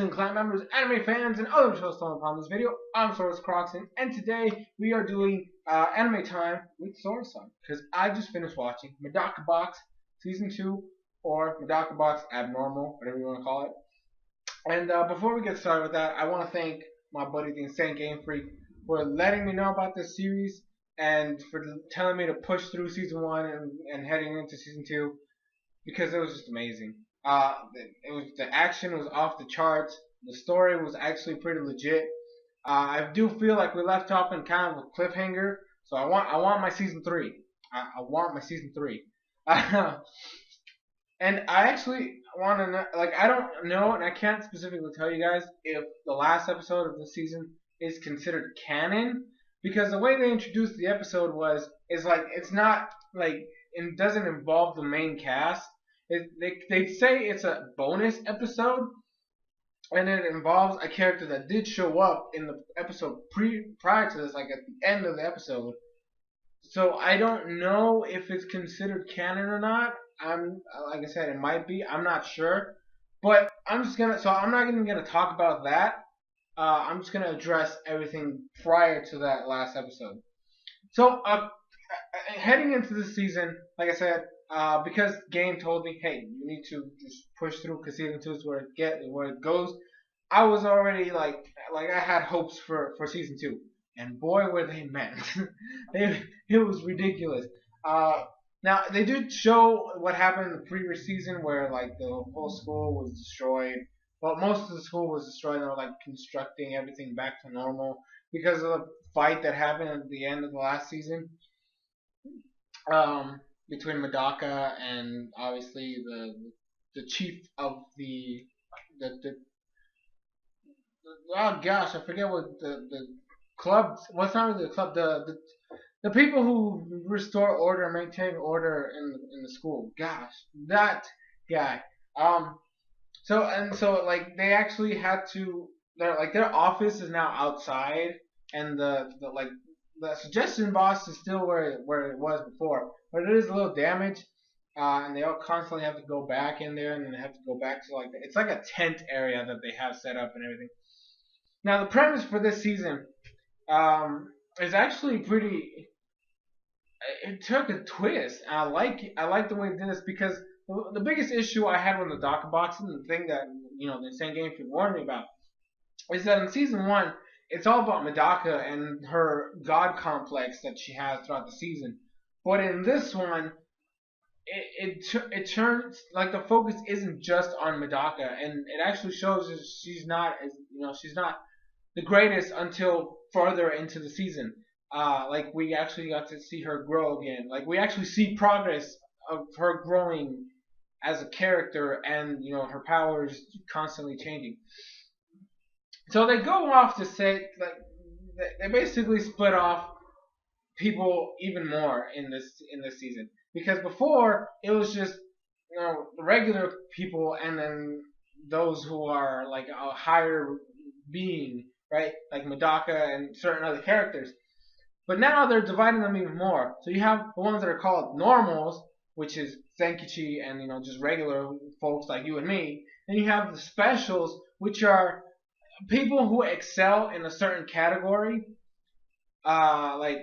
Crockxen clan members, anime fans, and other shows thrown upon this video. I'm SoresanCrockxen, and today we are doing anime time with Soresan, because I just finished watching Medaka Box Season 2, or Medaka Box Abnormal, whatever you want to call it. And before we get started with that, I want to thank my buddy the Insane Game Freak for letting me know about this series and for telling me to push through Season 1 and heading into Season 2, because it was just amazing. The action was off the charts. The story was actually pretty legit. I do feel like we left off in kind of a cliffhanger, so I want my season 3. I want my season 3. And I actually want to know, like, I don't know, and I can't specifically tell you guys if the last episode of the season is considered canon, because the way they introduced the episode is like it's not like it doesn't involve the main cast. They say it's a bonus episode, and it involves a character that did show up in the episode prior to this, like at the end of the episode. So I don't know if it's considered canon or not. Like I said, it might be. I'm not sure, but I'm not even gonna talk about that. I'm just gonna address everything prior to that last episode. So heading into this season, like I said. Because Game told me, hey, you need to just push through because Season 2 is where it goes. I was already like I had hopes for Season 2, and boy were they met. It was ridiculous. Now they did show what happened in the previous season, where like the whole school was destroyed. Well, most of the school was destroyed. They were like constructing everything back to normal because of the fight that happened at the end of the last season. Between Medaka and obviously the chief of the oh gosh, I forget what the club. What's not really the club? The people who restore order and maintain order in the school. Gosh, that guy. So like they actually had to. Their office is now outside, and the suggestion box is still where it was before. But it is a little damaged, and they all constantly have to go back in there, and then they have to go back to it's like a tent area that they have set up and everything. Now the premise for this season is actually pretty. It took a twist. And I like the way it did this, because the biggest issue I had with the Medaka box, and the thing that the Insane Game Freak warned me about, is that in season 1 it's all about Medaka and her god complex that she has throughout the season. But in this one, it turns like the focus isn't just on Medaka, and it actually shows that she's not the greatest until further into the season. Like we actually got to see her grow again. Like we actually see progress of her growing as a character, and her powers constantly changing. So they go off to say they basically split off people even more in this season, because before it was just regular people and then those who are like a higher being, right, like Medaka and certain other characters. But now they're dividing them even more. So you have the ones that are called normals, which is Zenkichi and just regular folks like you and me. Then you have the specials, which are people who excel in a certain category, like.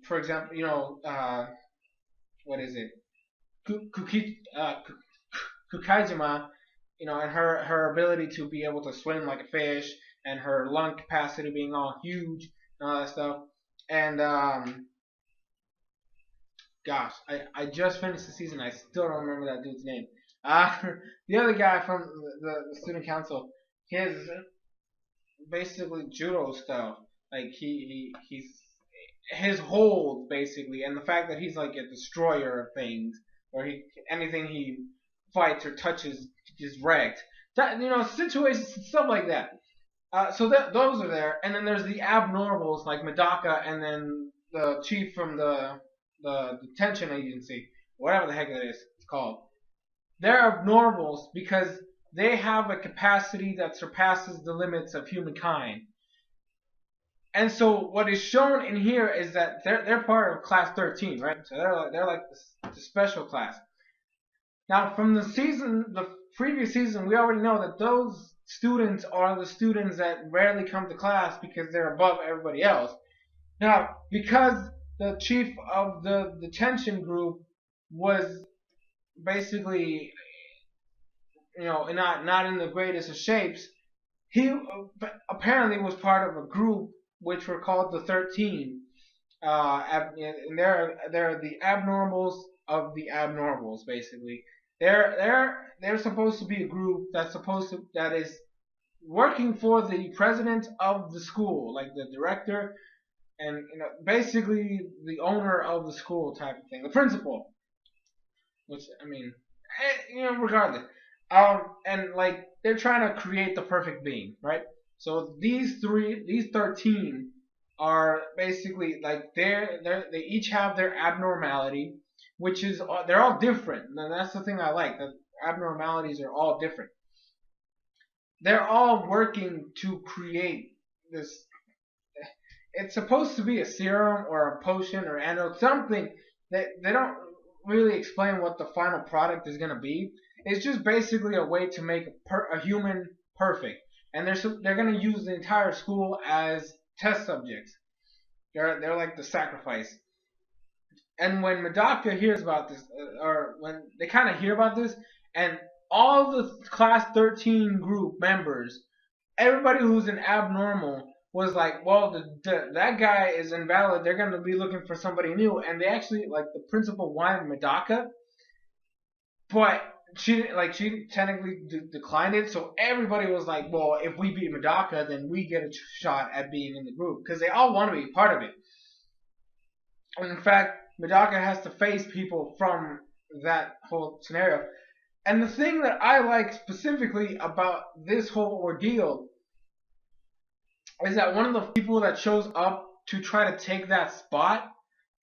For example, what is it? Kukajima, and her ability to be able to swim like a fish, and her lung capacity being all huge, and all that stuff. And gosh, I just finished the season. I still don't remember that dude's name. The other guy from the student council, his basically judo stuff. Like he's his hold basically, and the fact that he's like a destroyer of things, or anything he fights or touches is wrecked. That situations, stuff like that. So those are there, and then there's the abnormals like Medaka, and then the chief from the detention agency, whatever the heck it is it's called. They're abnormals because they have a capacity that surpasses the limits of humankind. And so what is shown in here is that they're part of class 13, right? So they're like the special class. Now from the previous season, we already know that those students are the students that rarely come to class because they're above everybody else. Now, because the chief of the detention group was basically, not in the greatest of shapes, he apparently was part of a group which were called the 13. And they're the abnormals of the abnormals, basically. They're supposed to be a group that is working for the president of the school, like the director, and basically the owner of the school type of thing, the principal. Which, I mean, regardless. And like they're trying to create the perfect being, right? So these 13 are basically like they each have their abnormality, which is they're all different. And that's the thing I like. The abnormalities are all different. They're all working to create this. It's supposed to be a serum or a potion or antidote, something that they don't really explain what the final product is going to be. It's just basically a way to make a human perfect, and they're going to use the entire school as test subjects. They're like the sacrifice. And when Medaka hears about this, or when they kind of hear about this, and all the class 13 group members, everybody who's an abnormal was like, well, that guy is invalid. They're going to be looking for somebody new. And they actually, like, the principal wanted Medaka, but she technically declined it. So everybody was like, well, if we beat Medaka, then we get a shot at being in the group. Because they all want to be part of it. And in fact, Medaka has to face people from that whole scenario. And the thing that I like specifically about this whole ordeal is that one of the people that shows up to try to take that spot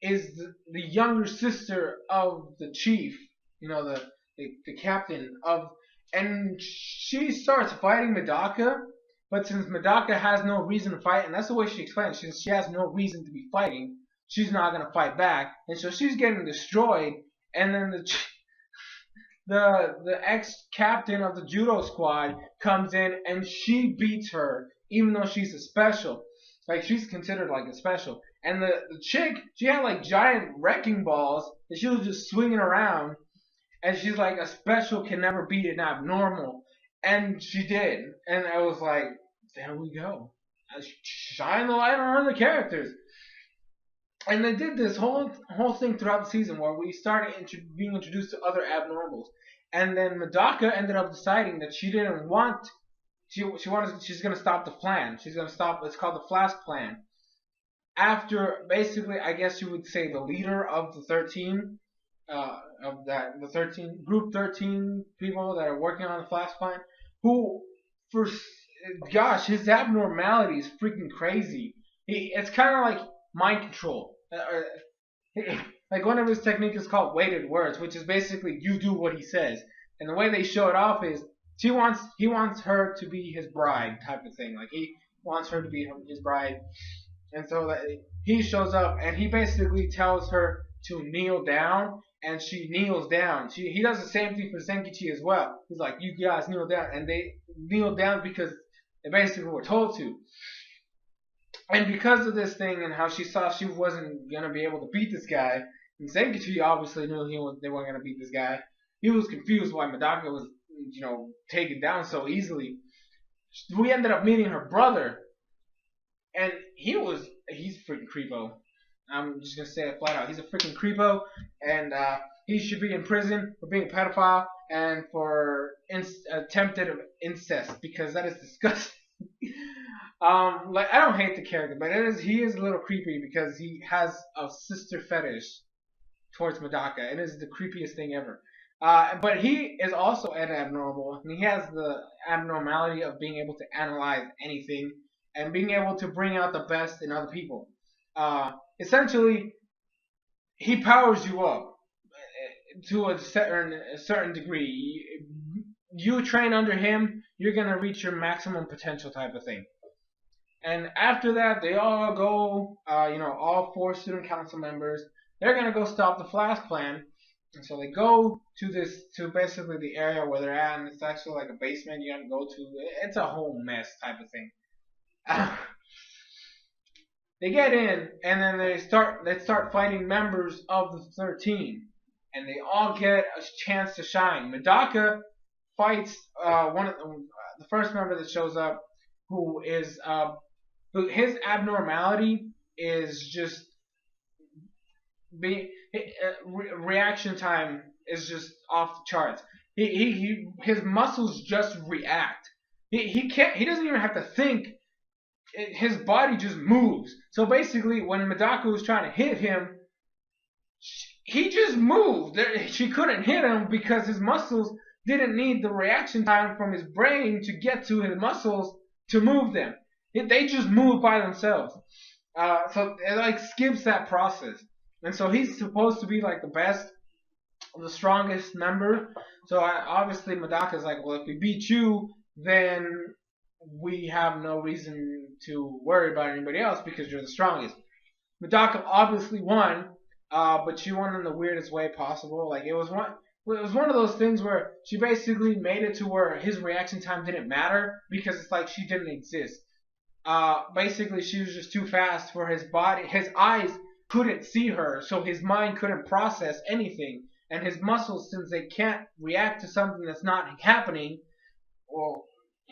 is the younger sister of the chief, the captain of, and she starts fighting Medaka, but since Medaka has no reason to fight, and that's the way she explains, since she has no reason to be fighting, she's not gonna fight back, and so she's getting destroyed, and then the ex-captain of the judo squad comes in and she beats her, even though she's a special. Like, she's considered like a special. And the chick, she had like giant wrecking balls that she was just swinging around. And she's like, a special can never beat an abnormal. And she did. And I was like, there we go. Shine the light on the characters. And they did this whole thing throughout the season where we started being introduced to other abnormals. And then Medaka ended up deciding that she didn't want. She's going to stop the plan. She's going to stop. It's called the Flask Plan. After basically, I guess you would say the leader of the 13, group 13 people that are working on the Flask Plan, who, gosh, his abnormality is freaking crazy. It's kind of like mind control. Like, one of his techniques is called weighted words, which is basically you do what he says. And the way they show it off is he wants her to be his bride type of thing. Like, he wants her to be his bride. And so he shows up and he basically tells her to kneel down, and she kneels down. He does the same thing for Zenkichi as well. He's like, you guys kneel down, and they kneel down because they basically were told to. And because of this thing and how she saw she wasn't going to be able to beat this guy, and Zenkichi obviously knew they weren't going to beat this guy, he was confused why Medaka was, taken down so easily. We ended up meeting her brother, and he's freaking creepo. I'm just going to say it flat out. He's a freaking creepo, and he should be in prison for being a pedophile and for attempted incest, because that is disgusting. I don't hate the character, but he is a little creepy because he has a sister fetish towards Medaka. It is the creepiest thing ever. But he is also an abnormal, and he has the abnormality of being able to analyze anything and being able to bring out the best in other people. Essentially, he powers you up to a certain degree. You train under him, you're going to reach your maximum potential type of thing. And after that, they all go, all 4 student council members, they're going to go stop the Flask Plan. And so they go to basically the area where they're at, and it's actually like a basement you have to go to. It's a whole mess type of thing. They get in, and then they start fighting members of the 13, and they all get a chance to shine. Medaka fights one of the first member that shows up, who is who his abnormality is just be reaction time is just off the charts. His muscles just react. He doesn't even have to think. His body just moves. So basically, when Medaka was trying to hit him, he just moved. She couldn't hit him because his muscles didn't need the reaction time from his brain to get to his muscles to move them. They just moved by themselves. So it like skips that process. And so he's supposed to be like the best, the strongest member. So obviously Medaka's like, well, if we beat you, then we have no reason to worry about anybody else because you're the strongest. Medaka obviously won, but she won in the weirdest way possible. Like it was one of those things where she basically made it to where his reaction time didn't matter because it's like she didn't exist. Basically, she was just too fast for his body. His eyes couldn't see her, so his mind couldn't process anything. And his muscles, since they can't react to something that's not happening, well,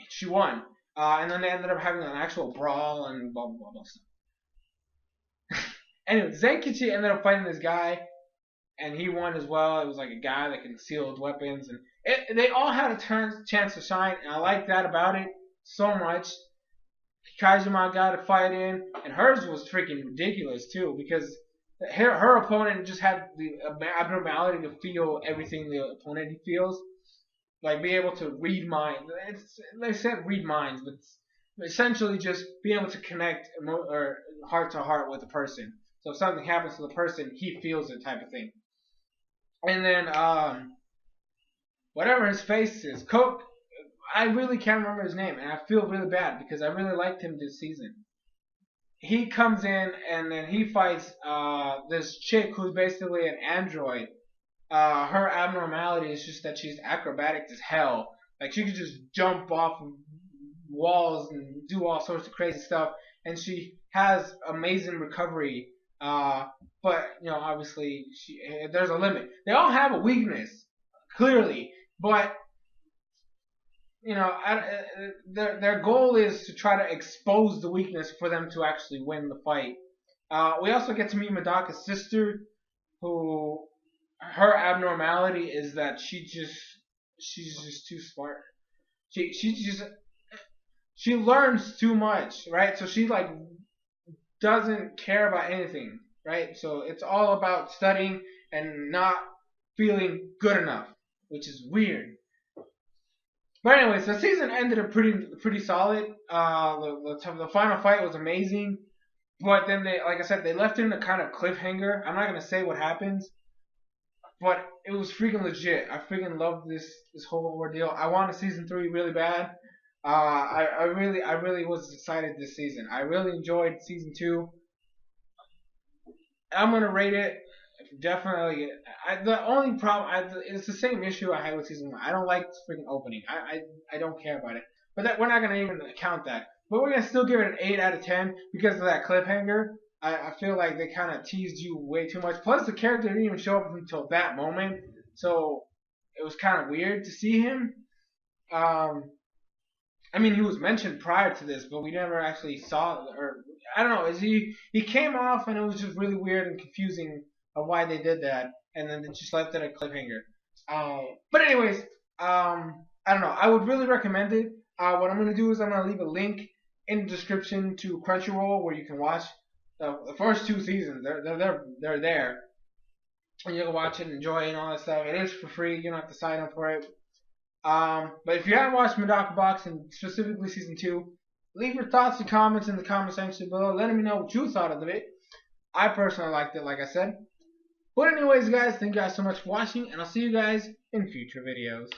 she won. And then they ended up having an actual brawl and blah blah blah, blah stuff. Anyway, Zenkichi ended up fighting this guy, and he won as well. It was like a guy that can concealed weapons, and they all had a chance to shine, and I like that about it so much. Kazuma got a fight in, and hers was freaking ridiculous too because her opponent just had the abnormality to feel everything the opponent feels, like be able to read minds. They said read minds, but it's essentially just being able to connect or heart to heart with the person. So if something happens to the person, he feels it type of thing. And then whatever his face is, Coke. I really can't remember his name, and I feel really bad because I really liked him this season. He comes in and then he fights this chick who's basically an android. Her abnormality is just that she's acrobatic as hell. Like she could just jump off of walls and do all sorts of crazy stuff, and she has amazing recovery. But you know, obviously, there's a limit. They all have a weakness, clearly, but you know, their goal is to try to expose the weakness for them to actually win the fight. We also get to meet Medaka's sister, who her abnormality is that she's just too smart. She learns too much, right? So she like doesn't care about anything, right? So it's all about studying and not feeling good enough, which is weird. But anyways, the season ended up pretty solid. The final fight was amazing, but then like I said, they left it in a kind of cliffhanger. I'm not gonna say what happens, but it was freaking legit. I freaking loved this whole ordeal. I wanted season 3 really bad. I really was excited this season. I really enjoyed season 2. I'm gonna rate it. Definitely. The only problem, it's the same issue I had with season 1. I don't like the freaking opening. I don't care about it. But we're not going to even count that. But we're going to still give it an 8 out of 10 because of that cliffhanger. I feel like they kind of teased you way too much. Plus, the character didn't even show up until that moment. So, it was kind of weird to see him. I mean, he was mentioned prior to this, but we never actually saw, or I don't know. He came off and it was just really weird and confusing of why they did that, and then they just left it at cliffhanger. But anyways, I don't know. I would really recommend it. What I'm gonna do is I'm gonna leave a link in the description to Crunchyroll where you can watch the first 2 seasons. They're there, and you can watch it, and enjoy it, and all that stuff. It is for free. You don't have to sign up for it. But if you haven't watched Medaka Box and specifically season 2, leave your thoughts and comments in the comment section below. Letting me know what you thought of it. I personally liked it, like I said. But anyways, guys, thank you guys so much for watching, and I'll see you guys in future videos.